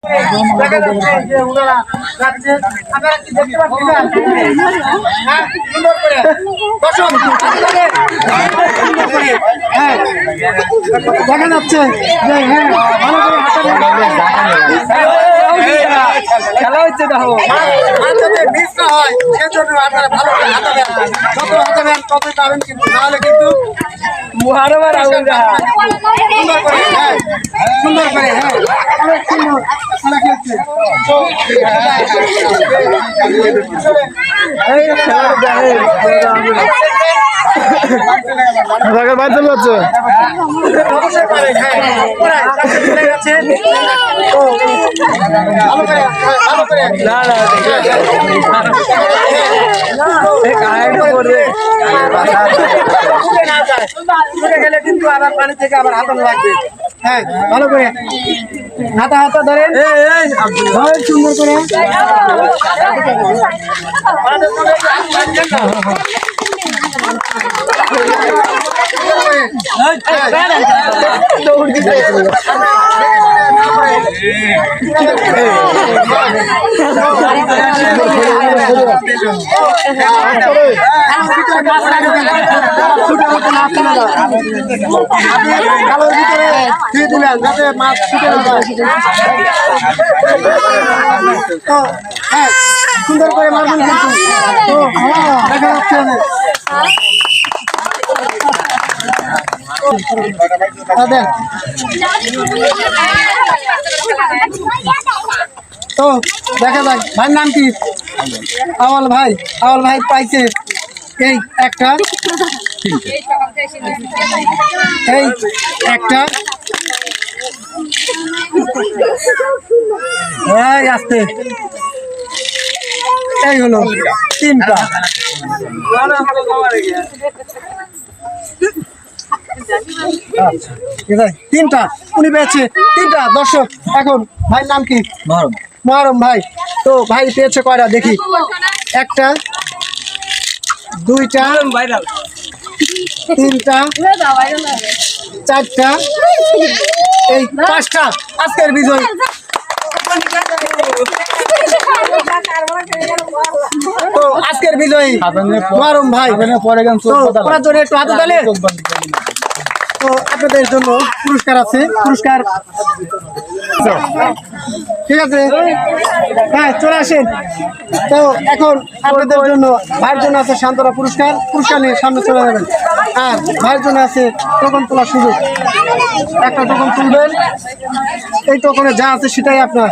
দেখা যাচ্ছে খেলা হচ্ছে মিস না হয় সেজন্য আপনারা ভালো করে হাঁটাবেন, যত হাঁটাবেন ততই পাবেন, কিন্তু নাহলে কিন্তু সুন্দর করে সুন্দর করে অনেক সুন্দর খেলা খেলছে। গেলে কিন্তু আবার পানি থেকে আবার হাতানো লাগবে। হ্যাঁ, ভালো করে হাতা হাতা ধরেন সুন্দর করে। দৌড় দিতে কালোর ভিতরে দিয়ে দিলেন যাতে মাছ ছুটে না যায়। হ্যাঁ, সুন্দর করে মারবেন কিন্তু দেখা যাচ্ছে তো দেখা যাক। ভাইয়ের নাম কি? আওয়াল ভাই। আওয়াল ভাই পাইছে এই একটা, এই একটা, আসতে এই হলো তিনটা। তিনটা উনি পেয়েছে তিনটা। দর্শক এখন ভাইয়ের নাম কি? মহরম ভাই। তো ভাই পেয়েছে কয়টা দেখি? একটা, দুইটা, তিনটা, চারটা, এই পাঁচটা। আজকের বিজয় তো আজকের বিজয়ী মহরম ভাই। পরের জন্য একটু হাতে তালে। তো আপনাদের জন্য পুরস্কার আছে, পুরস্কার ঠিক আছে। হ্যাঁ, চলে আসেন। তো এখন আপনাদের জন্য ভাইয়ের জন্য আছে সান্ত্বনা পুরস্কার। পুরস্কার নিয়ে সামনে চলে যাবেন। আর ভাইয়ের জন্য আছে টোকন তোলার সুযোগ। একটা টোকন তুলবেন, এই টোকনে যা আছে সেটাই আপনার।